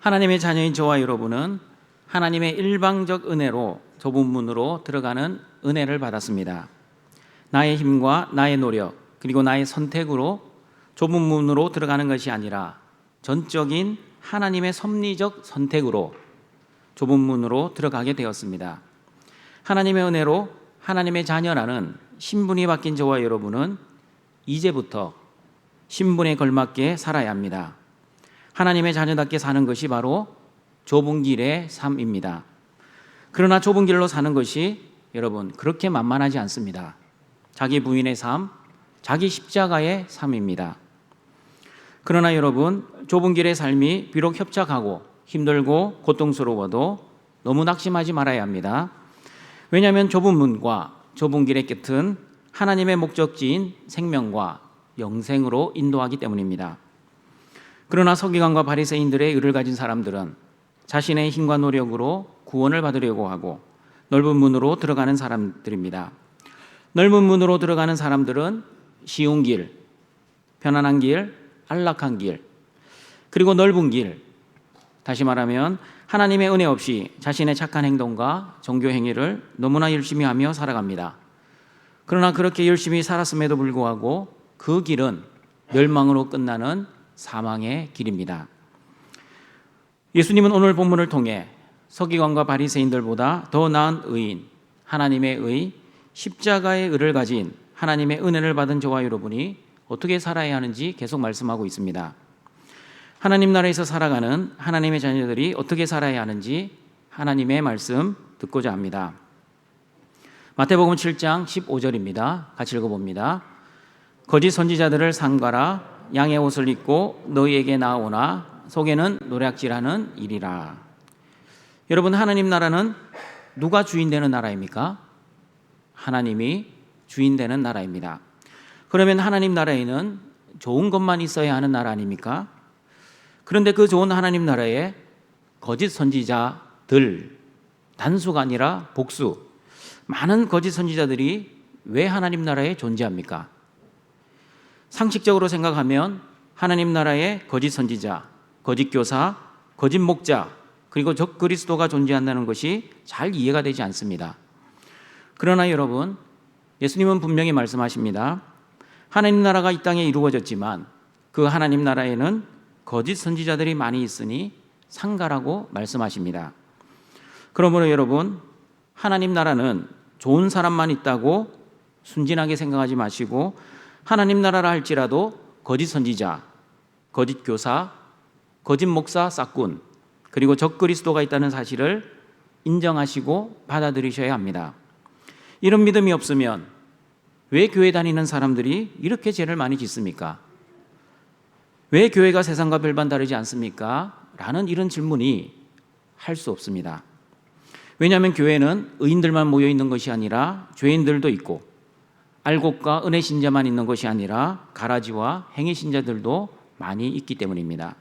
하나님의 자녀인 저와 여러분은 하나님의 일방적 은혜로 좁은 문으로 들어가는 은혜를 받았습니다. 나의 힘과 나의 노력 그리고 나의 선택으로 좁은 문으로 들어가는 것이 아니라 전적인 하나님의 섭리적 선택으로 좁은 문으로 들어가게 되었습니다. 하나님의 은혜로 하나님의 자녀라는 신분이 바뀐 저와 여러분은 이제부터 신분에 걸맞게 살아야 합니다. 하나님의 자녀답게 사는 것이 바로 좁은 길의 삶입니다. 그러나 좁은 길로 사는 것이 여러분 그렇게 만만하지 않습니다. 자기 부인의 삶, 자기 십자가의 삶입니다. 그러나 여러분, 좁은 길의 삶이 비록 협착하고 힘들고 고통스러워도 너무 낙심하지 말아야 합니다. 왜냐하면 좁은 문과 좁은 길의 끝은 하나님의 목적지인 생명과 영생으로 인도하기 때문입니다. 그러나 서기관과 바리새인들의 의를 가진 사람들은 자신의 힘과 노력으로 구원을 받으려고 하고 넓은 문으로 들어가는 사람들입니다. 넓은 문으로 들어가는 사람들은 쉬운 길, 편안한 길, 안락한 길, 그리고 넓은 길, 다시 말하면 하나님의 은혜 없이 자신의 착한 행동과 종교 행위를 너무나 열심히 하며 살아갑니다. 그러나 그렇게 열심히 살았음에도 불구하고 그 길은 멸망으로 끝나는 사망의 길입니다. 예수님은 오늘 본문을 통해 서기관과 바리새인들보다 더 나은 의인, 하나님의 의, 십자가의 의를 가진 하나님의 은혜를 받은 저와 여러분이 어떻게 살아야 하는지 계속 말씀하고 있습니다. 하나님 나라에서 살아가는 하나님의 자녀들이 어떻게 살아야 하는지 하나님의 말씀 듣고자 합니다. 마태복음 7장 15절입니다. 같이 읽어봅니다. 거짓 선지자들을 삼가라. 양의 옷을 입고 너희에게 나오나 속에는 노략질하는 일이라. 여러분, 하나님 나라는 누가 주인 되는 나라입니까? 하나님이 주인 되는 나라입니다. 그러면 하나님 나라에는 좋은 것만 있어야 하는 나라 아닙니까? 그런데 그 좋은 하나님 나라에 거짓 선지자들, 단수가 아니라 복수, 많은 거짓 선지자들이 왜 하나님 나라에 존재합니까? 상식적으로 생각하면 하나님 나라에 거짓 선지자, 거짓 교사, 거짓 목자, 그리고 적 그리스도가 존재한다는 것이 잘 이해가 되지 않습니다. 그러나 여러분, 예수님은 분명히 말씀하십니다. 하나님 나라가 이 땅에 이루어졌지만 그 하나님 나라에는 거짓 선지자들이 많이 있으니 삼가라고 말씀하십니다. 그러므로 여러분, 하나님 나라는 좋은 사람만 있다고 순진하게 생각하지 마시고 하나님 나라라 할지라도 거짓 선지자, 거짓 교사, 거짓 목사, 싹군, 그리고 적 그리스도가 있다는 사실을 인정하시고 받아들이셔야 합니다. 이런 믿음이 없으면 왜 교회 다니는 사람들이 이렇게 죄를 많이 짓습니까? 왜 교회가 세상과 별반 다르지 않습니까? 라는 이런 질문이 할 수 없습니다. 왜냐하면 교회는 의인들만 모여 있는 것이 아니라 죄인들도 있고 알곡과 은혜 신자만 있는 것이 아니라 가라지와 행위 신자들도 많이 있기 때문입니다.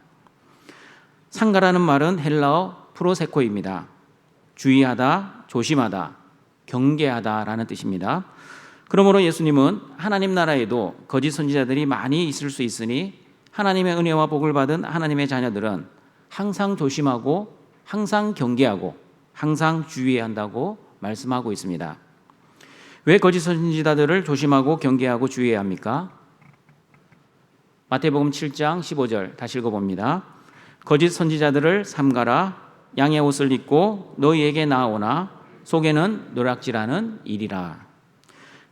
상가라는 말은 헬라어 프로세코입니다. 주의하다, 조심하다, 경계하다라는 뜻입니다. 그러므로 예수님은 하나님 나라에도 거짓 선지자들이 많이 있을 수 있으니 하나님의 은혜와 복을 받은 하나님의 자녀들은 항상 조심하고 항상 경계하고 항상 주의해야 한다고 말씀하고 있습니다. 왜 거짓 선지자들을 조심하고 경계하고 주의해야 합니까? 마태복음 7장 15절 다시 읽어봅니다. 거짓 선지자들을 삼가라. 양의 옷을 입고 너희에게 나오나 속에는 노략질하는 일이라.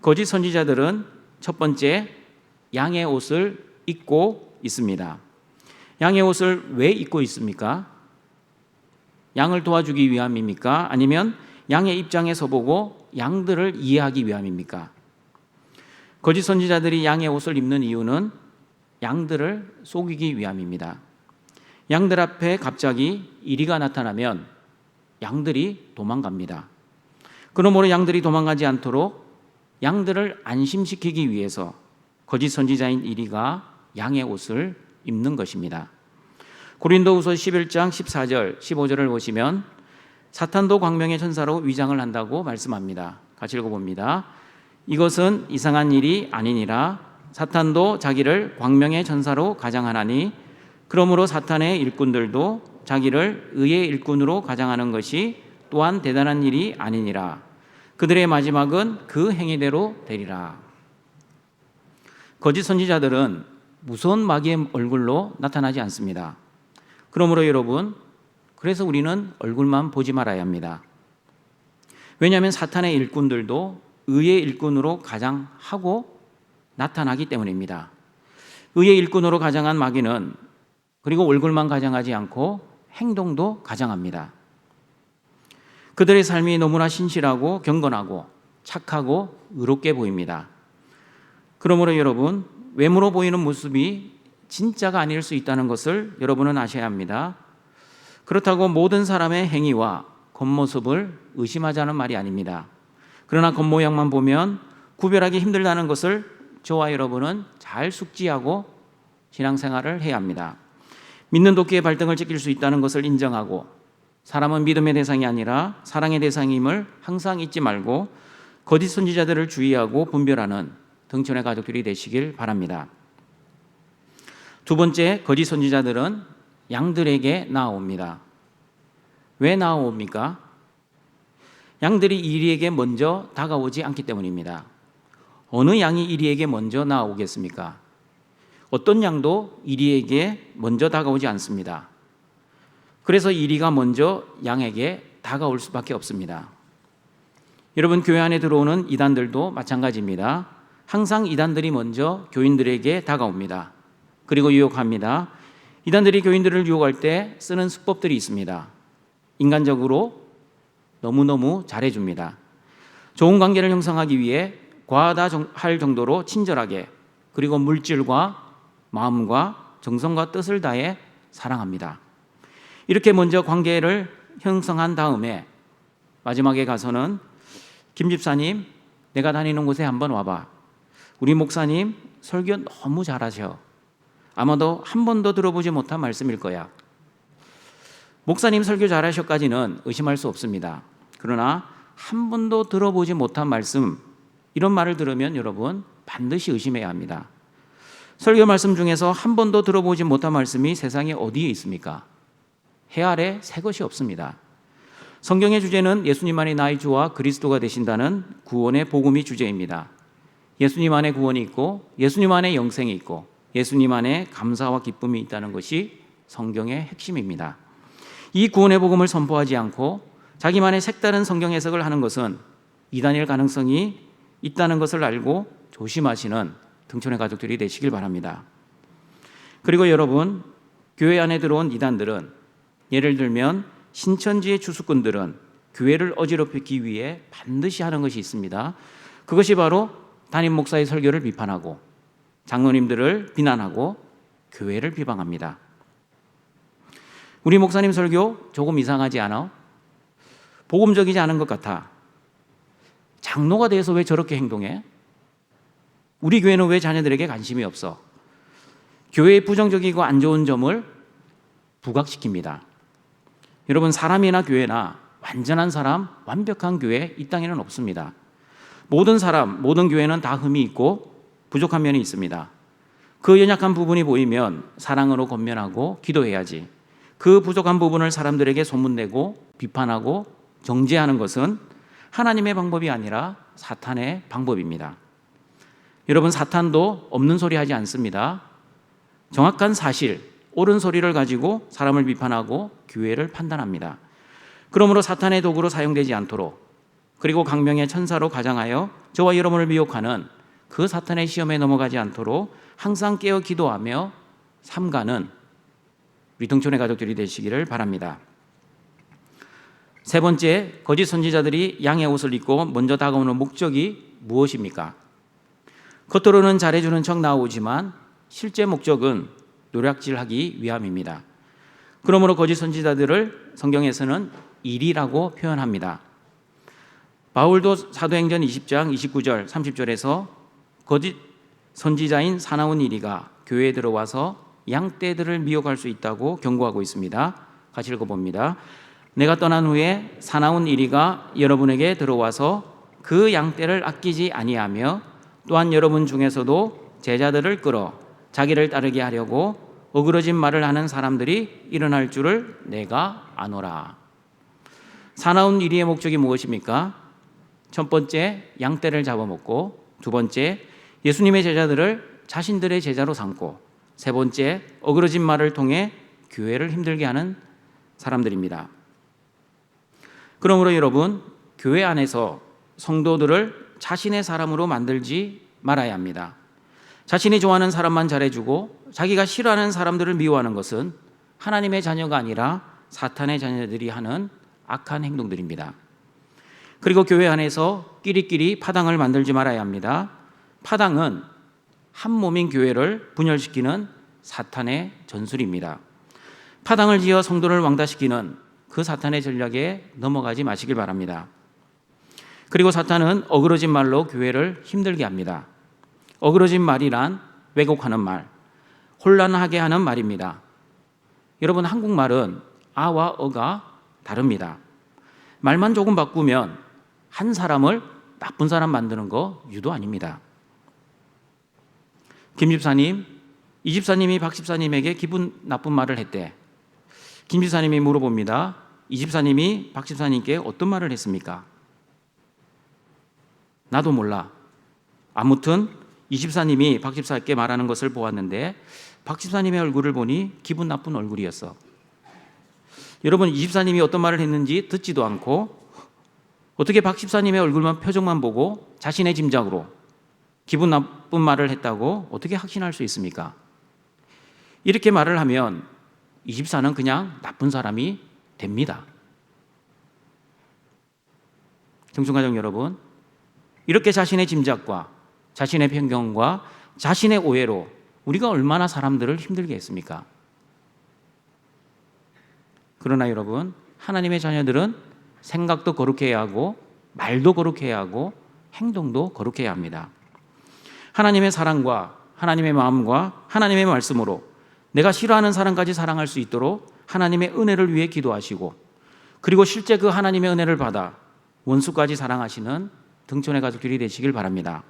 거짓 선지자들은 첫 번째 양의 옷을 입고 있습니다. 양의 옷을 왜 입고 있습니까? 양을 도와주기 위함입니까? 아니면 양의 입장에 서보고 양들을 이해하기 위함입니까? 거짓 선지자들이 양의 옷을 입는 이유는 양들을 속이기 위함입니다. 양들 앞에 갑자기 이리가 나타나면 양들이 도망갑니다. 그러므로 양들이 도망가지 않도록 양들을 안심시키기 위해서 거짓 선지자인 이리가 양의 옷을 입는 것입니다. 고린도후서 11장 14절 15절을 보시면 사탄도 광명의 천사로 위장을 한다고 말씀합니다. 같이 읽어봅니다. 이것은 이상한 일이 아니니라. 사탄도 자기를 광명의 천사로 가장하나니 그러므로 사탄의 일꾼들도 자기를 의의 일꾼으로 가장하는 것이 또한 대단한 일이 아니니라. 그들의 마지막은 그 행위대로 되리라. 거짓 선지자들은 무서운 마귀의 얼굴로 나타나지 않습니다. 그러므로 여러분, 그래서 우리는 얼굴만 보지 말아야 합니다. 왜냐하면 사탄의 일꾼들도 의의 일꾼으로 가장하고 나타나기 때문입니다. 의의 일꾼으로 가장한 마귀는 그리고 얼굴만 가장하지 않고 행동도 가장합니다. 그들의 삶이 너무나 신실하고 경건하고 착하고 의롭게 보입니다. 그러므로 여러분, 외모로 보이는 모습이 진짜가 아닐 수 있다는 것을 여러분은 아셔야 합니다. 그렇다고 모든 사람의 행위와 겉모습을 의심하자는 말이 아닙니다. 그러나 겉모양만 보면 구별하기 힘들다는 것을 저와 여러분은 잘 숙지하고 신앙생활을 해야 합니다. 믿는 도끼의 발등을 찍힐 수 있다는 것을 인정하고 사람은 믿음의 대상이 아니라 사랑의 대상임을 항상 잊지 말고 거짓 선지자들을 주의하고 분별하는 등촌의 가족들이 되시길 바랍니다. 두 번째, 거짓 선지자들은 양들에게 나아옵니다. 왜 나아옵니까? 양들이 이리에게 먼저 다가오지 않기 때문입니다. 어느 양이 이리에게 먼저 나아오겠습니까? 어떤 양도 이리에게 먼저 다가오지 않습니다. 그래서 이리가 먼저 양에게 다가올 수밖에 없습니다. 여러분, 교회 안에 들어오는 이단들도 마찬가지입니다. 항상 이단들이 먼저 교인들에게 다가옵니다. 그리고 유혹합니다. 이단들이 교인들을 유혹할 때 쓰는 수법들이 있습니다. 인간적으로 너무너무 잘해줍니다. 좋은 관계를 형성하기 위해 과하다 할 정도로 친절하게, 그리고 물질과 마음과 정성과 뜻을 다해 사랑합니다. 이렇게 먼저 관계를 형성한 다음에 마지막에 가서는 김 집사님, 내가 다니는 곳에 한번 와봐. 우리 목사님 설교 너무 잘하셔. 아마도 한 번도 들어보지 못한 말씀일 거야. 목사님 설교 잘하셔까지는 의심할 수 없습니다. 그러나 한 번도 들어보지 못한 말씀, 이런 말을 들으면 여러분 반드시 의심해야 합니다. 설교 말씀 중에서 한 번도 들어보지 못한 말씀이 세상에 어디에 있습니까? 해 아래 새 것이 없습니다. 성경의 주제는 예수님 안에 나의 주와 그리스도가 되신다는 구원의 복음이 주제입니다. 예수님 안에 구원이 있고 예수님 안에 영생이 있고 예수님 안에 감사와 기쁨이 있다는 것이 성경의 핵심입니다. 이 구원의 복음을 선포하지 않고 자기만의 색다른 성경 해석을 하는 것은 이단일 가능성이 있다는 것을 알고 조심하시는 등촌의 가족들이 되시길 바랍니다. 그리고 여러분, 교회 안에 들어온 이단들은, 예를 들면 신천지의 주수꾼들은 교회를 어지럽히기 위해 반드시 하는 것이 있습니다. 그것이 바로 담임 목사의 설교를 비판하고 장로님들을 비난하고 교회를 비방합니다. 우리 목사님 설교 조금 이상하지 않아? 복음적이지 않은 것 같아. 장로가 돼서 왜 저렇게 행동해? 우리 교회는 왜 자녀들에게 관심이 없어? 교회의 부정적이고 안 좋은 점을 부각시킵니다. 여러분, 사람이나 교회나 완전한 사람, 완벽한 교회 이 땅에는 없습니다. 모든 사람, 모든 교회는 다 흠이 있고 부족한 면이 있습니다. 그 연약한 부분이 보이면 사랑으로 권면하고 기도해야지. 그 부족한 부분을 사람들에게 소문내고 비판하고 정죄하는 것은 하나님의 방법이 아니라 사탄의 방법입니다. 여러분, 사탄도 없는 소리 하지 않습니다. 정확한 사실, 옳은 소리를 가지고 사람을 비판하고 교회를 판단합니다. 그러므로 사탄의 도구로 사용되지 않도록, 그리고 강명의 천사로 가장하여 저와 여러분을 미혹하는 그 사탄의 시험에 넘어가지 않도록 항상 깨어 기도하며 삼가는 우리 등촌의 가족들이 되시기를 바랍니다. 세 번째, 거짓 선지자들이 양의 옷을 입고 먼저 다가오는 목적이 무엇입니까? 겉으로는 잘해주는 척 나오지만 실제 목적은 노략질하기 위함입니다. 그러므로 거짓 선지자들을 성경에서는 일이라고 표현합니다. 바울도 사도행전 20장 29절 30절에서 거짓 선지자인 사나운 이리가 교회에 들어와서 양떼들을 미혹할 수 있다고 경고하고 있습니다. 같이 읽어봅니다. 내가 떠난 후에 사나운 이리가 여러분에게 들어와서 그 양떼를 아끼지 아니하며 또한 여러분 중에서도 제자들을 끌어 자기를 따르게 하려고 어그러진 말을 하는 사람들이 일어날 줄을 내가 아노라. 사나운 일의 목적이 무엇입니까? 첫 번째, 양떼를 잡아먹고, 두 번째, 예수님의 제자들을 자신들의 제자로 삼고, 세 번째, 어그러진 말을 통해 교회를 힘들게 하는 사람들입니다. 그러므로 여러분, 교회 안에서 성도들을 자신의 사람으로 만들지 말아야 합니다. 자신이 좋아하는 사람만 잘해주고 자기가 싫어하는 사람들을 미워하는 것은 하나님의 자녀가 아니라 사탄의 자녀들이 하는 악한 행동들입니다. 그리고 교회 안에서 끼리끼리 파당을 만들지 말아야 합니다. 파당은 한 몸인 교회를 분열시키는 사탄의 전술입니다. 파당을 지어 성도를 왕따시키는 그 사탄의 전략에 넘어가지 마시길 바랍니다. 그리고 사탄은 어그러진 말로 교회를 힘들게 합니다. 어그러진 말이란 왜곡하는 말, 혼란하게 하는 말입니다. 여러분, 한국말은 아와 어가 다릅니다. 말만 조금 바꾸면 한 사람을 나쁜 사람 만드는 거 유도 아닙니다. 김 집사님, 이 집사님이 박 집사님에게 기분 나쁜 말을 했대. 김 집사님이 물어봅니다. 이 집사님이 박 집사님께 어떤 말을 했습니까? 나도 몰라. 아무튼 이 집사님이 박 집사께 말하는 것을 보았는데 박 집사님의 얼굴을 보니 기분 나쁜 얼굴이었어. 여러분, 이 집사님이 어떤 말을 했는지 듣지도 않고 어떻게 박 집사님의 얼굴만 표정만 보고 자신의 짐작으로 기분 나쁜 말을 했다고 어떻게 확신할 수 있습니까? 이렇게 말을 하면 이 집사는 그냥 나쁜 사람이 됩니다. 청중가족 여러분, 이렇게 자신의 짐작과 자신의 편견과 자신의 오해로 우리가 얼마나 사람들을 힘들게 했습니까? 그러나 여러분, 하나님의 자녀들은 생각도 거룩해야 하고 말도 거룩해야 하고 행동도 거룩해야 합니다. 하나님의 사랑과 하나님의 마음과 하나님의 말씀으로 내가 싫어하는 사람까지 사랑할 수 있도록 하나님의 은혜를 위해 기도하시고, 그리고 실제 그 하나님의 은혜를 받아 원수까지 사랑하시는 등촌의 가족들이 되시길 바랍니다.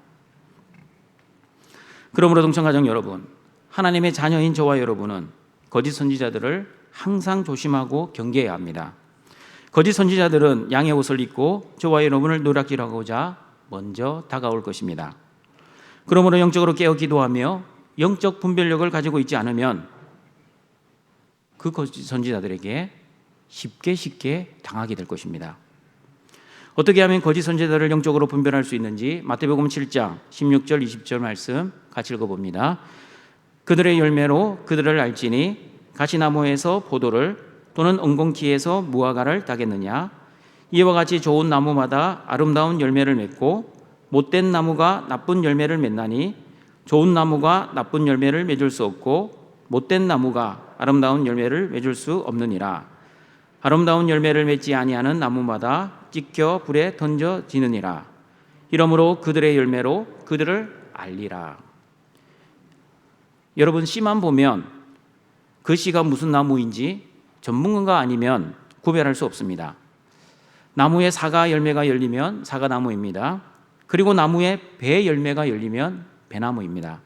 그러므로 등촌가족 여러분, 하나님의 자녀인 저와 여러분은 거짓 선지자들을 항상 조심하고 경계해야 합니다. 거짓 선지자들은 양의 옷을 입고 저와 여러분을 노략질하고자 먼저 다가올 것입니다. 그러므로 영적으로 깨어 기도하며 영적 분별력을 가지고 있지 않으면 그 거짓 선지자들에게 쉽게 당하게 될 것입니다. 어떻게 하면 거짓 선지자들을 영적으로 분별할 수 있는지 마태복음 7장 16절 20절 말씀 같이 읽어봅니다. 그들의 열매로 그들을 알지니 가시나무에서 포도를 또는 엉겅퀴에서 무화과를 따겠느냐. 이와 같이 좋은 나무마다 아름다운 열매를 맺고 못된 나무가 나쁜 열매를 맺나니 좋은 나무가 나쁜 열매를 맺을 수 없고 못된 나무가 아름다운 열매를 맺을 수 없느니라. 아름다운 열매를 맺지 아니하는 나무마다 찢겨 불에 던져지느니라. 이러므로 그들의 열매로 그들을 알리라. 여러분, 씨만 보면 그 씨가 무슨 나무인지 전문가가 아니면 구별할 수 없습니다. 나무에 사과 열매가 열리면 사과나무입니다. 그리고 나무에 배 열매가 열리면 배나무입니다.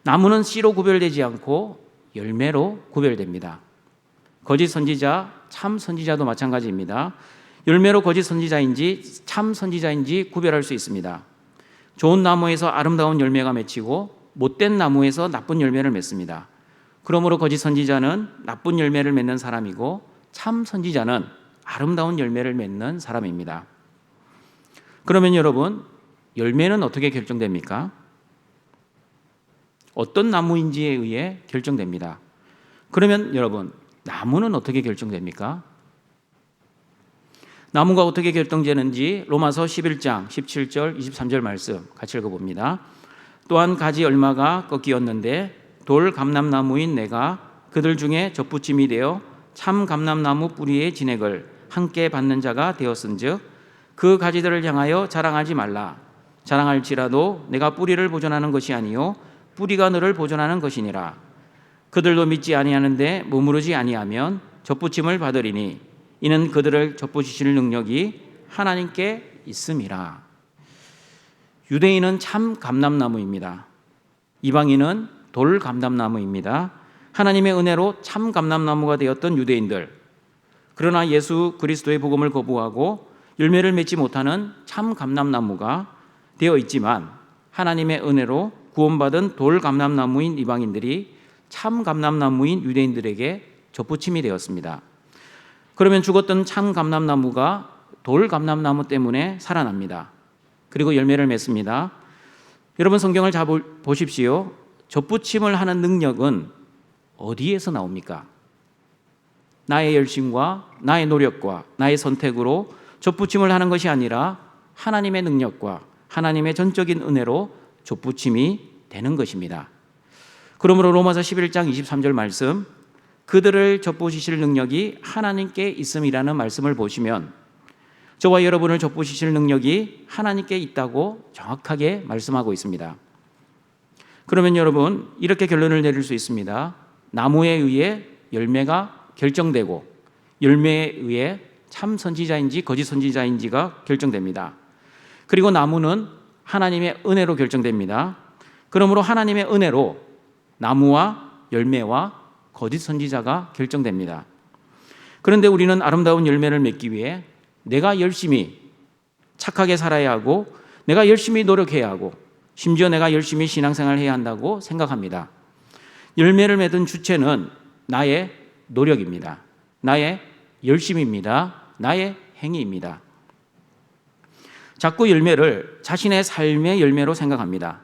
나무는 씨로 구별되지 않고 열매로 구별됩니다. 거짓 선지자, 참 선지자도 마찬가지입니다. 열매로 거짓 선지자인지 참 선지자인지 구별할 수 있습니다. 좋은 나무에서 아름다운 열매가 맺히고 못된 나무에서 나쁜 열매를 맺습니다. 그러므로 거짓 선지자는 나쁜 열매를 맺는 사람이고 참 선지자는 아름다운 열매를 맺는 사람입니다. 그러면 여러분, 열매는 어떻게 결정됩니까? 어떤 나무인지에 의해 결정됩니다. 그러면 여러분, 나무는 어떻게 결정됩니까? 나무가 어떻게 결정되는지 로마서 11장 17절 23절 말씀 같이 읽어봅니다. 또한 가지 얼마가 꺾이었는데 돌 감람나무인 내가 그들 중에 접붙임이 되어 참 감람나무 뿌리의 진액을 함께 받는 자가 되었은즉 그 가지들을 향하여 자랑하지 말라. 자랑할지라도 내가 뿌리를 보존하는 것이 아니요 뿌리가 너를 보존하는 것이니라. 그들도 믿지 아니하는데 머무르지 아니하면 접붙임을 받으리니 이는 그들을 접붙이실 능력이 하나님께 있음이라. 유대인은 참 감람나무입니다. 이방인은 돌 감람나무입니다. 하나님의 은혜로 참 감람나무가 되었던 유대인들, 그러나 예수 그리스도의 복음을 거부하고 열매를 맺지 못하는 참 감람나무가 되어 있지만, 하나님의 은혜로 구원받은 돌 감람나무인 이방인들이 참 감람나무인 유대인들에게 접붙임이 되었습니다. 그러면 죽었던 참 감람나무가 돌 감람나무 때문에 살아납니다. 그리고 열매를 맺습니다. 여러분, 성경을 잘 보십시오. 접붙임을 하는 능력은 어디에서 나옵니까? 나의 열심과 나의 노력과 나의 선택으로 접붙임을 하는 것이 아니라 하나님의 능력과 하나님의 전적인 은혜로 접붙임이 되는 것입니다. 그러므로 로마서 11장 23절 말씀, 그들을 접붙이실 능력이 하나님께 있음이라는 말씀을 보시면 저와 여러분을 접붙이실 능력이 하나님께 있다고 정확하게 말씀하고 있습니다. 그러면 여러분, 이렇게 결론을 내릴 수 있습니다. 나무에 의해 열매가 결정되고 열매에 의해 참 선지자인지 거짓 선지자인지가 결정됩니다. 그리고 나무는 하나님의 은혜로 결정됩니다. 그러므로 하나님의 은혜로 나무와 열매와 거짓 선지자가 결정됩니다. 그런데 우리는 아름다운 열매를 맺기 위해 내가 열심히 착하게 살아야 하고 내가 열심히 노력해야 하고 심지어 내가 열심히 신앙생활을 해야 한다고 생각합니다. 열매를 맺은 주체는 나의 노력입니다. 나의 열심입니다. 나의 행위입니다. 자꾸 열매를 자신의 삶의 열매로 생각합니다.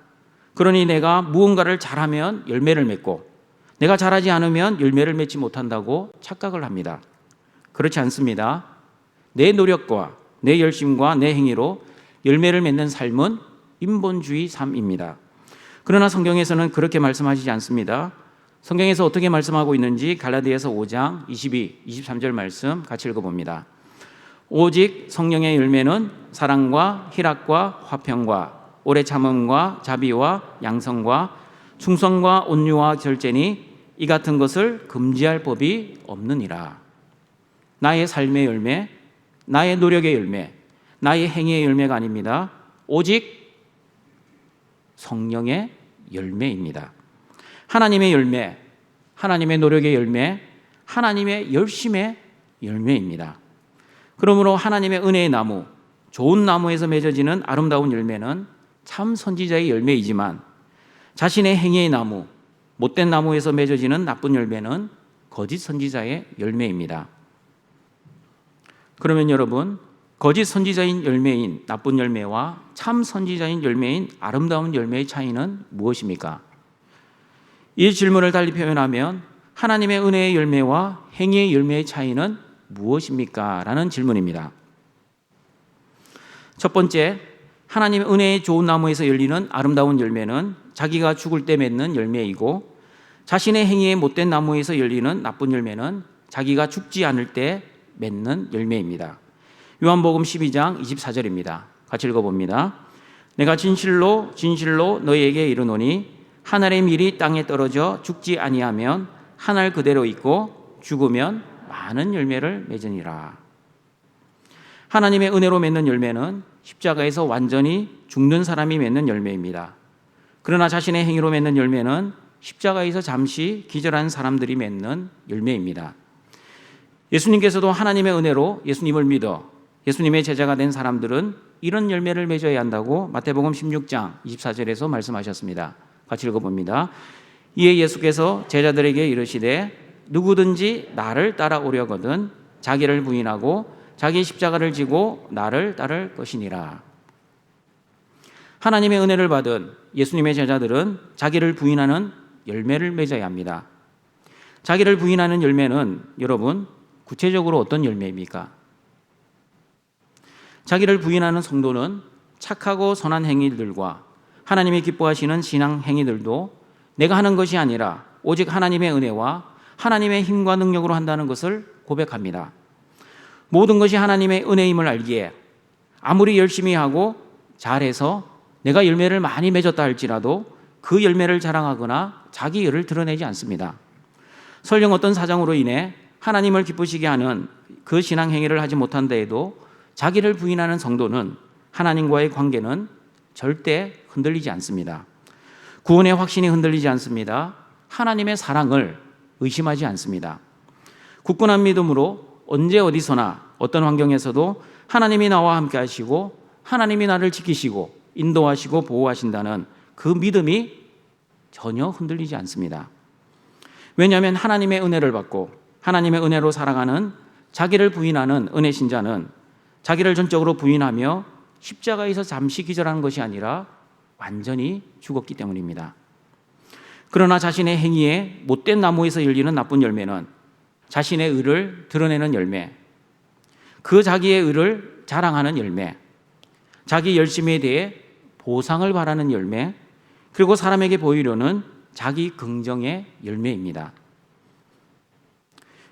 그러니 내가 무언가를 잘하면 열매를 맺고 내가 잘하지 않으면 열매를 맺지 못한다고 착각을 합니다. 그렇지 않습니다. 내 노력과 내 열심과 내 행위로 열매를 맺는 삶은 인본주의 삶입니다. 그러나 성경에서는 그렇게 말씀하시지 않습니다. 성경에서 어떻게 말씀하고 있는지 갈라디아서 5장 22, 23절 말씀 같이 읽어봅니다. 오직 성령의 열매는 사랑과 희락과 화평과 오래 참음과 자비와 양성과 충성과 온유와 절제니 이 같은 것을 금지할 법이 없느니라. 나의 삶의 열매, 나의 노력의 열매, 나의 행위의 열매가 아닙니다. 오직 성령의 열매입니다. 하나님의 열매, 하나님의 노력의 열매, 하나님의 열심의 열매입니다. 그러므로 하나님의 은혜의 나무, 좋은 나무에서 맺어지는 아름다운 열매는 참 선지자의 열매이지만 자신의 행위의 나무, 못된 나무에서 맺어지는 나쁜 열매는 거짓 선지자의 열매입니다. 그러면 여러분, 거짓 선지자인 열매인 나쁜 열매와 참 선지자인 열매인 아름다운 열매의 차이는 무엇입니까? 이 질문을 달리 표현하면 하나님의 은혜의 열매와 행위의 열매의 차이는 무엇입니까? 라는 질문입니다. 첫 번째, 하나님의 은혜의 좋은 나무에서 열리는 아름다운 열매는 자기가 죽을 때 맺는 열매이고, 자신의 행위의 못된 나무에서 열리는 나쁜 열매는 자기가 죽지 않을 때 맺는 열매입니다. 요한복음 12장 24절입니다. 같이 읽어봅니다. 내가 진실로 진실로 너희에게 이르노니 한 알의 밀이 땅에 떨어져 죽지 아니하면 한 알 그대로 있고 죽으면 많은 열매를 맺으니라. 하나님의 은혜로 맺는 열매는 십자가에서 완전히 죽는 사람이 맺는 열매입니다. 그러나 자신의 행위로 맺는 열매는 십자가에서 잠시 기절한 사람들이 맺는 열매입니다. 예수님께서도 하나님의 은혜로 예수님을 믿어 예수님의 제자가 된 사람들은 이런 열매를 맺어야 한다고 마태복음 16장 24절에서 말씀하셨습니다. 같이 읽어봅니다. 이에 예수께서 제자들에게 이르시되 누구든지 나를 따라오려거든 자기를 부인하고 자기 십자가를 지고 나를 따를 것이니라. 하나님의 은혜를 받은 예수님의 제자들은 자기를 부인하는 열매를 맺어야 합니다. 자기를 부인하는 열매는 여러분 구체적으로 어떤 열매입니까? 자기를 부인하는 성도는 착하고 선한 행위들과 하나님이 기뻐하시는 신앙 행위들도 내가 하는 것이 아니라 오직 하나님의 은혜와 하나님의 힘과 능력으로 한다는 것을 고백합니다. 모든 것이 하나님의 은혜임을 알기에 아무리 열심히 하고 잘해서 내가 열매를 많이 맺었다 할지라도 그 열매를 자랑하거나 자기 의를 드러내지 않습니다. 설령 어떤 사정으로 인해 하나님을 기쁘시게 하는 그 신앙 행위를 하지 못한다 해도 자기를 부인하는 성도는 하나님과의 관계는 절대 흔들리지 않습니다. 구원의 확신이 흔들리지 않습니다. 하나님의 사랑을 의심하지 않습니다. 굳건한 믿음으로 언제 어디서나 어떤 환경에서도 하나님이 나와 함께 하시고 하나님이 나를 지키시고 인도하시고 보호하신다는 그 믿음이 전혀 흔들리지 않습니다. 왜냐하면 하나님의 은혜를 받고 하나님의 은혜로 살아가는 자기를 부인하는 은혜 신자는 자기를 전적으로 부인하며 십자가에서 잠시 기절하는 것이 아니라 완전히 죽었기 때문입니다. 그러나 자신의 행위에 못된 나무에서 열리는 나쁜 열매는 자신의 의를 드러내는 열매, 그 자기의 의를 자랑하는 열매, 자기 열심에 대해 보상을 바라는 열매, 그리고 사람에게 보이려는 자기 긍정의 열매입니다.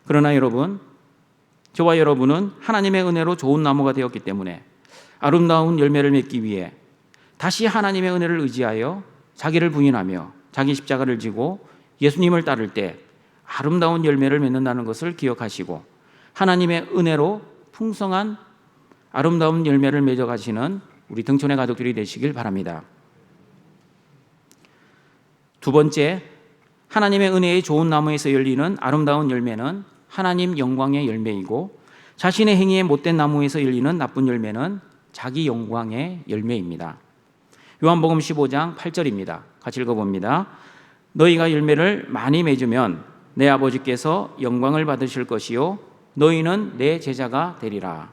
그러나 여러분, 저와 여러분은 하나님의 은혜로 좋은 나무가 되었기 때문에 아름다운 열매를 맺기 위해 다시 하나님의 은혜를 의지하여 자기를 부인하며 자기 십자가를 지고 예수님을 따를 때 아름다운 열매를 맺는다는 것을 기억하시고 하나님의 은혜로 풍성한 아름다운 열매를 맺어가시는 우리 등촌의 가족들이 되시길 바랍니다. 두 번째, 하나님의 은혜의 좋은 나무에서 열리는 아름다운 열매는 하나님 영광의 열매이고 자신의 행위에 못된 나무에서 열리는 나쁜 열매는 자기 영광의 열매입니다. 요한복음 15장 8절입니다. 같이 읽어봅니다. 너희가 열매를 많이 맺으면 내 아버지께서 영광을 받으실 것이요 너희는 내 제자가 되리라.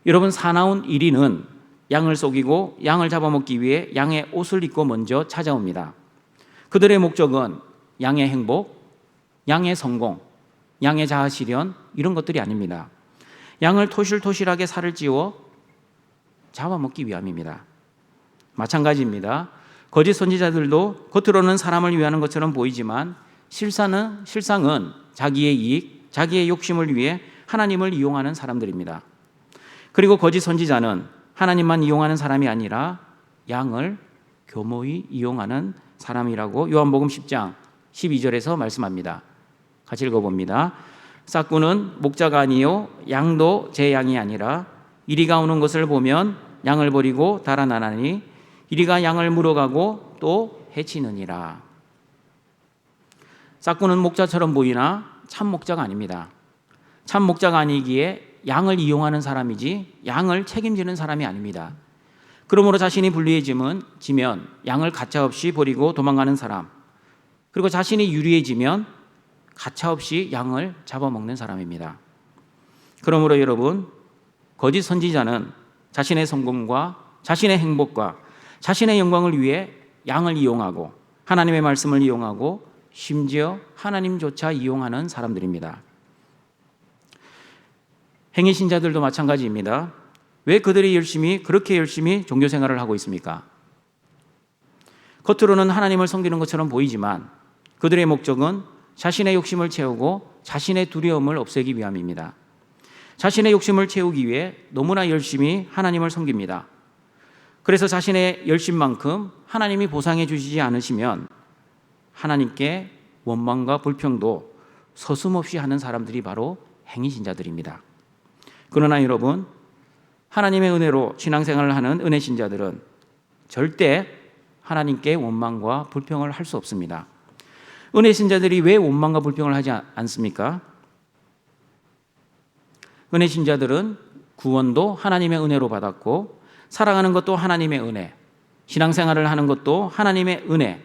여러분, 사나운 1인은 양을 속이고 양을 잡아먹기 위해 양의 옷을 입고 먼저 찾아옵니다. 그들의 목적은 양의 행복, 양의 성공, 양의 자아 실현 이런 것들이 아닙니다. 양을 토실토실하게 살을 찌워 잡아먹기 위함입니다. 마찬가지입니다. 거짓 선지자들도 겉으로는 사람을 위하는 것처럼 보이지만 실상은 자기의 이익, 자기의 욕심을 위해 하나님을 이용하는 사람들입니다. 그리고 거짓 선지자는 하나님만 이용하는 사람이 아니라 양을 교모히 이용하는 사람이라고 요한복음 10장 12절에서 말씀합니다. 같이 읽어봅니다. 싹꾼은 목자가 아니요 양도 제 양이 아니라 이리가 오는 것을 보면 양을 버리고 달아나나니 이리가 양을 물어가고 또 해치느니라. 싹꾼은 목자처럼 보이나 참 목자가 아닙니다. 참 목자가 아니기에 양을 이용하는 사람이지 양을 책임지는 사람이 아닙니다. 그러므로 자신이 불리해지면 양을 가차없이 버리고 도망가는 사람, 그리고 자신이 유리해지면 가차없이 양을 잡아먹는 사람입니다. 그러므로 여러분, 거짓 선지자는 자신의 성공과 자신의 행복과 자신의 영광을 위해 양을 이용하고 하나님의 말씀을 이용하고 심지어 하나님조차 이용하는 사람들입니다. 행위신자들도 마찬가지입니다. 왜 그들이 그렇게 열심히 종교생활을 하고 있습니까? 겉으로는 하나님을 섬기는 것처럼 보이지만 그들의 목적은 자신의 욕심을 채우고 자신의 두려움을 없애기 위함입니다. 자신의 욕심을 채우기 위해 너무나 열심히 하나님을 섬깁니다. 그래서 자신의 열심만큼 하나님이 보상해 주시지 않으시면 하나님께 원망과 불평도 서슴없이 하는 사람들이 바로 행위신자들입니다. 그러나 여러분, 하나님의 은혜로 신앙생활을 하는 은혜신자들은 절대 하나님께 원망과 불평을 할 수 없습니다. 은혜신자들이 왜 원망과 불평을 하지 않습니까? 은혜신자들은 구원도 하나님의 은혜로 받았고 살아가는 것도 하나님의 은혜, 신앙생활을 하는 것도 하나님의 은혜,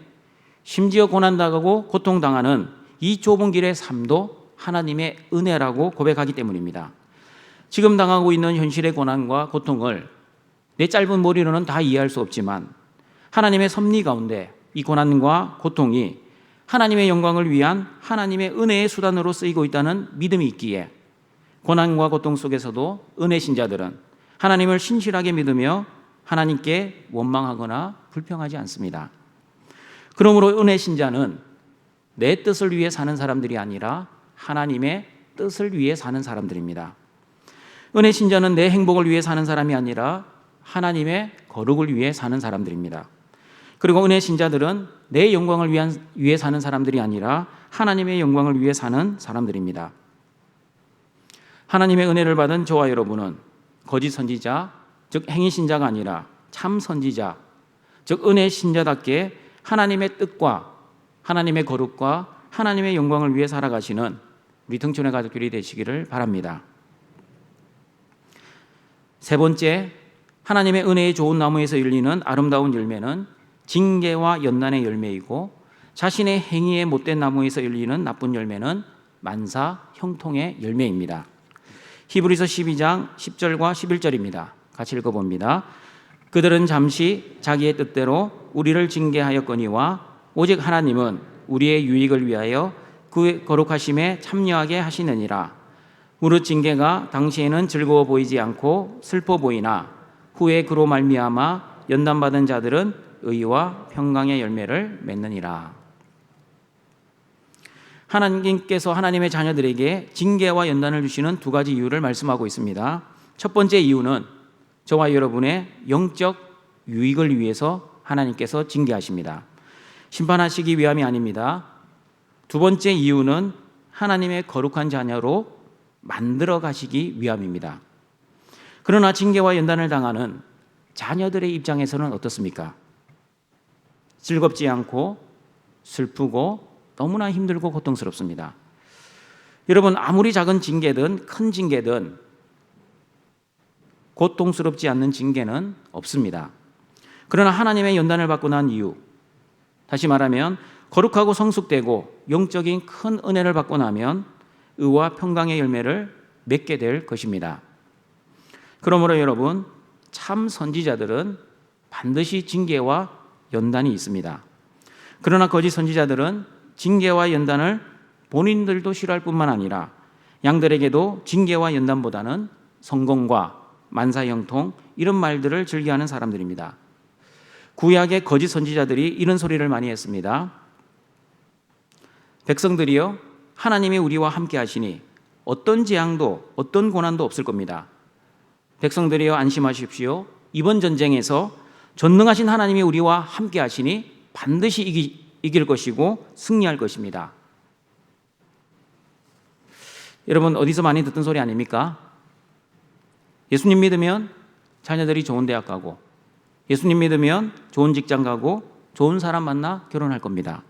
심지어 고난당하고 고통당하는 이 좁은 길의 삶도 하나님의 은혜라고 고백하기 때문입니다. 지금 당하고 있는 현실의 고난과 고통을 내 짧은 머리로는 다 이해할 수 없지만 하나님의 섭리 가운데 이 고난과 고통이 하나님의 영광을 위한 하나님의 은혜의 수단으로 쓰이고 있다는 믿음이 있기에 고난과 고통 속에서도 은혜신자들은 하나님을 신실하게 믿으며 하나님께 원망하거나 불평하지 않습니다. 그러므로 은혜신자는 내 뜻을 위해 사는 사람들이 아니라 하나님의 뜻을 위해 사는 사람들입니다. 은혜신자는 내 행복을 위해 사는 사람이 아니라 하나님의 거룩을 위해 사는 사람들입니다. 그리고 은혜신자들은 내 영광을 위해 사는 사람들이 아니라 하나님의 영광을 위해 사는 사람들입니다. 하나님의 은혜를 받은 저와 여러분은 거짓 선지자, 즉 행위신자가 아니라 참 선지자, 즉 은혜신자답게 하나님의 뜻과 하나님의 거룩과 하나님의 영광을 위해 살아가시는 우리 등촌의 가족들이 되시기를 바랍니다. 세 번째, 하나님의 은혜의 좋은 나무에서 열리는 아름다운 열매는 징계와 연단의 열매이고, 자신의 행위에 못된 나무에서 열리는 나쁜 열매는 만사 형통의 열매입니다. 히브리서 12장 10절과 11절입니다. 같이 읽어봅니다. 그들은 잠시 자기의 뜻대로 우리를 징계하였거니와 오직 하나님은 우리의 유익을 위하여 그 거룩하심에 참여하게 하시느니라. 무릇 징계가 당시에는 즐거워 보이지 않고 슬퍼 보이나 후에 그로 말미암아 연단받은 자들은 의와 평강의 열매를 맺느니라. 하나님께서 하나님의 자녀들에게 징계와 연단을 주시는 두 가지 이유를 말씀하고 있습니다. 첫 번째 이유는 저와 여러분의 영적 유익을 위해서 하나님께서 징계하십니다. 심판하시기 위함이 아닙니다. 두 번째 이유는 하나님의 거룩한 자녀로 만들어 가시기 위함입니다. 그러나 징계와 연단을 당하는 자녀들의 입장에서는 어떻습니까? 즐겁지 않고 슬프고 너무나 힘들고 고통스럽습니다. 여러분, 아무리 작은 징계든 큰 징계든 고통스럽지 않는 징계는 없습니다. 그러나 하나님의 연단을 받고 난 이유, 다시 말하면 거룩하고 성숙되고 영적인 큰 은혜를 받고 나면 의와 평강의 열매를 맺게 될 것입니다. 그러므로 여러분, 참 선지자들은 반드시 징계와 연단이 있습니다. 그러나 거짓 선지자들은 징계와 연단을 본인들도 싫어할 뿐만 아니라 양들에게도 징계와 연단보다는 성공과 만사형통 이런 말들을 즐겨하는 사람들입니다. 구약의 거짓 선지자들이 이런 소리를 많이 했습니다. 백성들이여, 하나님이 우리와 함께 하시니 어떤 재앙도 어떤 고난도 없을 겁니다. 백성들이여, 안심하십시오. 이번 전쟁에서 전능하신 하나님이 우리와 함께 하시니 반드시 이길 것이고 승리할 것입니다. 여러분, 어디서 많이 듣던 소리 아닙니까? 예수님 믿으면 자녀들이 좋은 대학 가고, 예수님 믿으면 좋은 직장 가고 좋은 사람 만나 결혼할 겁니다.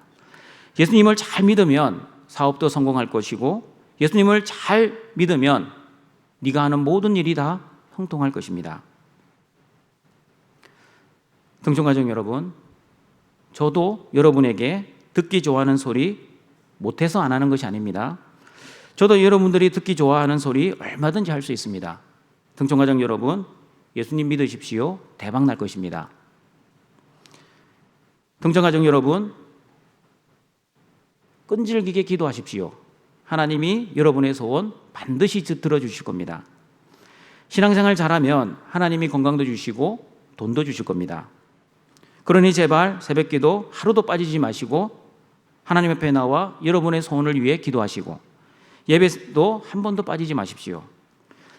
예수님을 잘 믿으면 사업도 성공할 것이고, 예수님을 잘 믿으면 네가 하는 모든 일이 다 형통할 것입니다. 등촌가족 여러분, 저도 여러분에게 듣기 좋아하는 소리 못해서 안 하는 것이 아닙니다. 저도 여러분들이 듣기 좋아하는 소리 얼마든지 할 수 있습니다. 등촌가족 여러분, 예수님 믿으십시오. 대박 날 것입니다. 등촌가족 여러분, 끈질기게 기도하십시오. 하나님이 여러분의 소원 반드시 들어주실 겁니다. 신앙생활 잘하면 하나님이 건강도 주시고 돈도 주실 겁니다. 그러니 제발 새벽기도 하루도 빠지지 마시고 하나님 앞에 나와 여러분의 소원을 위해 기도하시고 예배도 한 번도 빠지지 마십시오.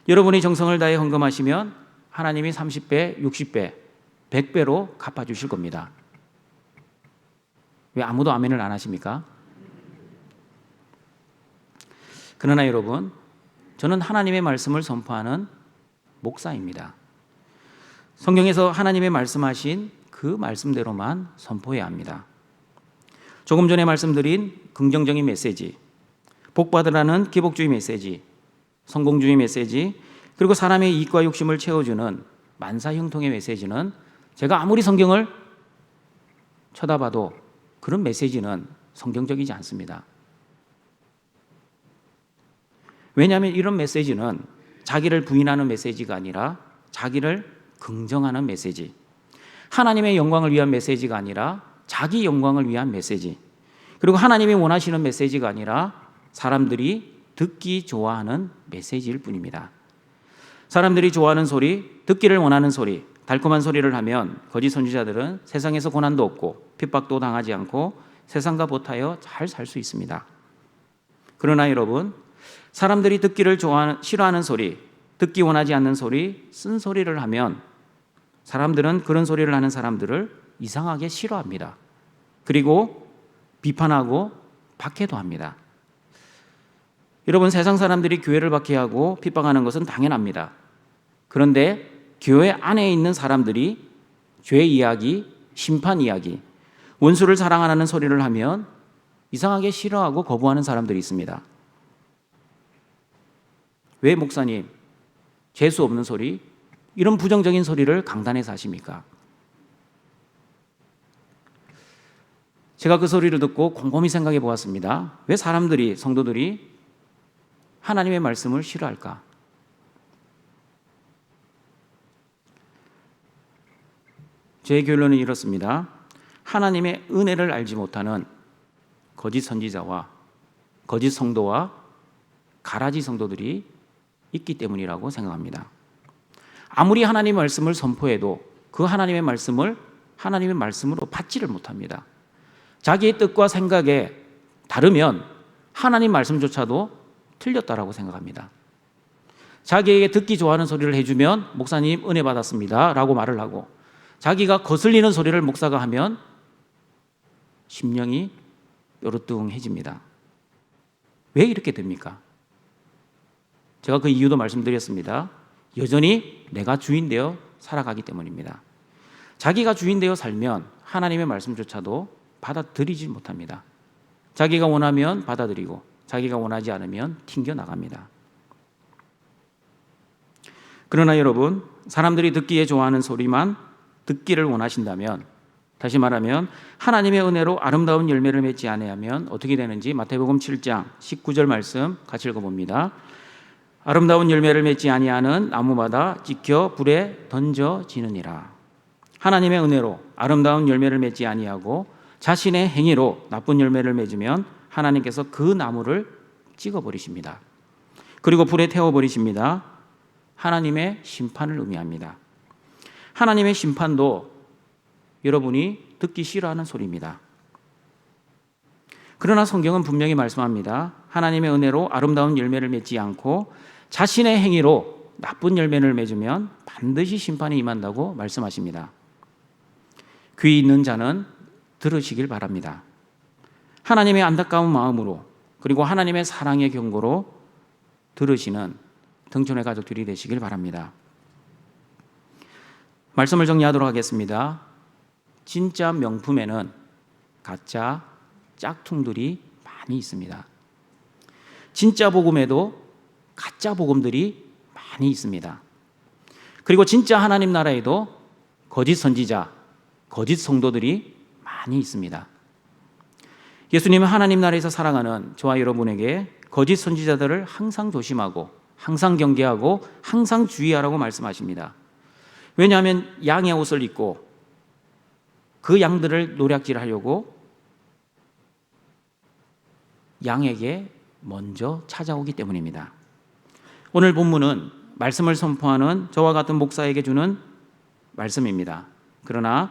여러분이 정성을 다해 헌금하시면 하나님이 30배, 60배, 100배로 갚아주실 겁니다. 왜 아무도 아멘을 안 하십니까? 그러나 여러분, 저는 하나님의 말씀을 선포하는 목사입니다. 성경에서 하나님의 말씀하신 그 말씀대로만 선포해야 합니다. 조금 전에 말씀드린 긍정적인 메시지, 복받으라는 기복주의 메시지, 성공주의 메시지, 그리고 사람의 이익과 욕심을 채워주는 만사형통의 메시지는 제가 아무리 성경을 쳐다봐도 그런 메시지는 성경적이지 않습니다. 왜냐하면 이런 메시지는 자기를 부인하는 메시지가 아니라 자기를 긍정하는 메시지, 하나님의 영광을 위한 메시지가 아니라 자기 영광을 위한 메시지, 그리고 하나님이 원하시는 메시지가 아니라 사람들이 듣기 좋아하는 메시지일 뿐입니다. 사람들이 좋아하는 소리, 듣기를 원하는 소리, 달콤한 소리를 하면 거짓 선지자들은 세상에서 고난도 없고 핍박도 당하지 않고 세상과 보타여 잘 살 수 있습니다. 그러나 여러분, 사람들이 듣기를 싫어하는 소리, 듣기 원하지 않는 소리, 쓴소리를 하면 사람들은 그런 소리를 하는 사람들을 이상하게 싫어합니다. 그리고 비판하고 박해도 합니다. 여러분, 세상 사람들이 교회를 박해하고 핍박하는 것은 당연합니다. 그런데 교회 안에 있는 사람들이 죄 이야기, 심판 이야기, 원수를 사랑하라는 소리를 하면 이상하게 싫어하고 거부하는 사람들이 있습니다. 왜 목사님, 재수 없는 소리, 이런 부정적인 소리를 강단에서 하십니까? 제가 그 소리를 듣고 곰곰이 생각해 보았습니다. 왜 사람들이, 성도들이 하나님의 말씀을 싫어할까? 제 결론은 이렇습니다. 하나님의 은혜를 알지 못하는 거짓 선지자와 거짓 성도와 가라지 성도들이 있기 때문이라고 생각합니다. 아무리 하나님의 말씀을 선포해도 그 하나님의 말씀을 하나님의 말씀으로 받지를 못합니다. 자기의 뜻과 생각에 다르면 하나님 말씀조차도 틀렸다라고 생각합니다. 자기에게 듣기 좋아하는 소리를 해주면 목사님 은혜 받았습니다 라고 말을 하고, 자기가 거슬리는 소리를 목사가 하면 심령이 뾰루뚱해집니다. 왜 이렇게 됩니까? 제가 그 이유도 말씀드렸습니다. 여전히 내가 주인 되어 살아가기 때문입니다. 자기가 주인 되어 살면 하나님의 말씀조차도 받아들이지 못합니다. 자기가 원하면 받아들이고 자기가 원하지 않으면 튕겨나갑니다. 그러나 여러분, 사람들이 듣기에 좋아하는 소리만 듣기를 원하신다면, 다시 말하면 하나님의 은혜로 아름다운 열매를 맺지 아니하면 어떻게 되는지 마태복음 7장 19절 말씀 같이 읽어봅니다. 아름다운 열매를 맺지 아니하는 나무마다 찍혀 불에 던져지느니라. 하나님의 은혜로 아름다운 열매를 맺지 아니하고 자신의 행위로 나쁜 열매를 맺으면 하나님께서 그 나무를 찍어버리십니다. 그리고 불에 태워버리십니다. 하나님의 심판을 의미합니다. 하나님의 심판도 여러분이 듣기 싫어하는 소리입니다. 그러나 성경은 분명히 말씀합니다. 하나님의 은혜로 아름다운 열매를 맺지 않고 자신의 행위로 나쁜 열매를 맺으면 반드시 심판이 임한다고 말씀하십니다. 귀 있는 자는 들으시길 바랍니다. 하나님의 안타까운 마음으로, 그리고 하나님의 사랑의 경고로 들으시는 등촌의 가족들이 되시길 바랍니다. 말씀을 정리하도록 하겠습니다. 진짜 명품에는 가짜 짝퉁들이 많이 있습니다. 진짜 복음에도 가짜 복음들이 많이 있습니다. 그리고 진짜 하나님 나라에도 거짓 선지자, 거짓 성도들이 많이 있습니다. 예수님은 하나님 나라에서 살아가는 저와 여러분에게 거짓 선지자들을 항상 조심하고 항상 경계하고 항상 주의하라고 말씀하십니다. 왜냐하면 양의 옷을 입고 그 양들을 노략질하려고 양에게 먼저 찾아오기 때문입니다. 오늘 본문은 말씀을 선포하는 저와 같은 목사에게 주는 말씀입니다. 그러나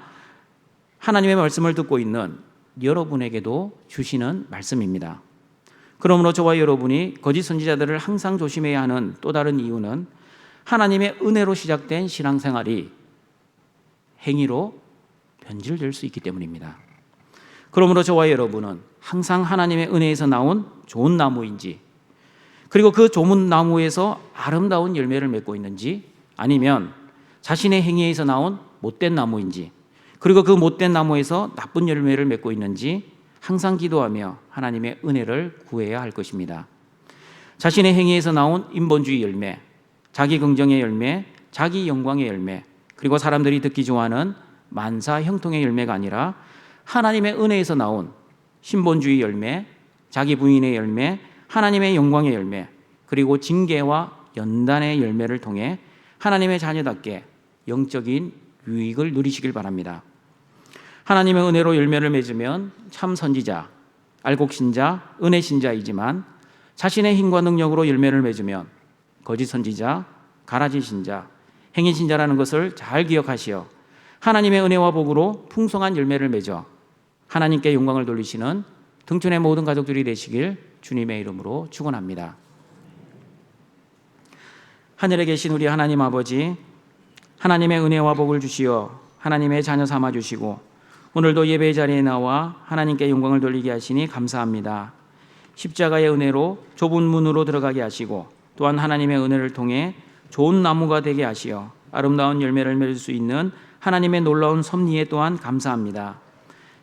하나님의 말씀을 듣고 있는 여러분에게도 주시는 말씀입니다. 그러므로 저와 여러분이 거짓 선지자들을 항상 조심해야 하는 또 다른 이유는 하나님의 은혜로 시작된 신앙생활이 행위로 변질될 수 있기 때문입니다. 그러므로 저와 여러분은 항상 하나님의 은혜에서 나온 좋은 나무인지, 그리고 그 좋은 나무에서 아름다운 열매를 맺고 있는지, 아니면 자신의 행위에서 나온 못된 나무인지, 그리고 그 못된 나무에서 나쁜 열매를 맺고 있는지 항상 기도하며 하나님의 은혜를 구해야 할 것입니다. 자신의 행위에서 나온 인본주의 열매, 자기 긍정의 열매, 자기 영광의 열매, 그리고 사람들이 듣기 좋아하는 만사 형통의 열매가 아니라 하나님의 은혜에서 나온 신본주의 열매, 자기 부인의 열매, 하나님의 영광의 열매, 그리고 징계와 연단의 열매를 통해 하나님의 자녀답게 영적인 유익을 누리시길 바랍니다. 하나님의 은혜로 열매를 맺으면 참 선지자, 알곡신자, 은혜신자이지만 자신의 힘과 능력으로 열매를 맺으면 거짓 선지자, 가라지 신자, 행위신자라는 것을 잘 기억하시어 하나님의 은혜와 복으로 풍성한 열매를 맺어 하나님께 영광을 돌리시는 등촌의 모든 가족들이 되시길 주님의 이름으로 축원합니다. 하늘에 계신 우리 하나님 아버지, 하나님의 은혜와 복을 주시어 하나님의 자녀 삼아 주시고 오늘도 예배의 자리에 나와 하나님께 영광을 돌리게 하시니 감사합니다. 십자가의 은혜로 좁은 문으로 들어가게 하시고 또한 하나님의 은혜를 통해 좋은 나무가 되게 하시어 아름다운 열매를 맺을 수 있는 하나님의 놀라운 섭리에 또한 감사합니다.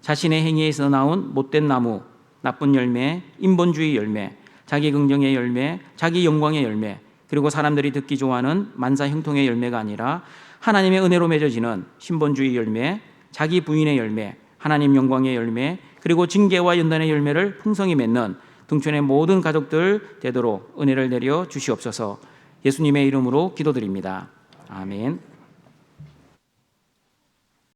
자신의 행위에서 나온 못된 나무, 나쁜 열매, 인본주의 열매, 자기 긍정의 열매, 자기 영광의 열매, 그리고 사람들이 듣기 좋아하는 만사 형통의 열매가 아니라 하나님의 은혜로 맺어지는 신본주의 열매, 자기 부인의 열매, 하나님 영광의 열매, 그리고 징계와 연단의 열매를 풍성히 맺는 등촌의 모든 가족들 되도록 은혜를 내려 주시옵소서. 예수님의 이름으로 기도드립니다. 아멘.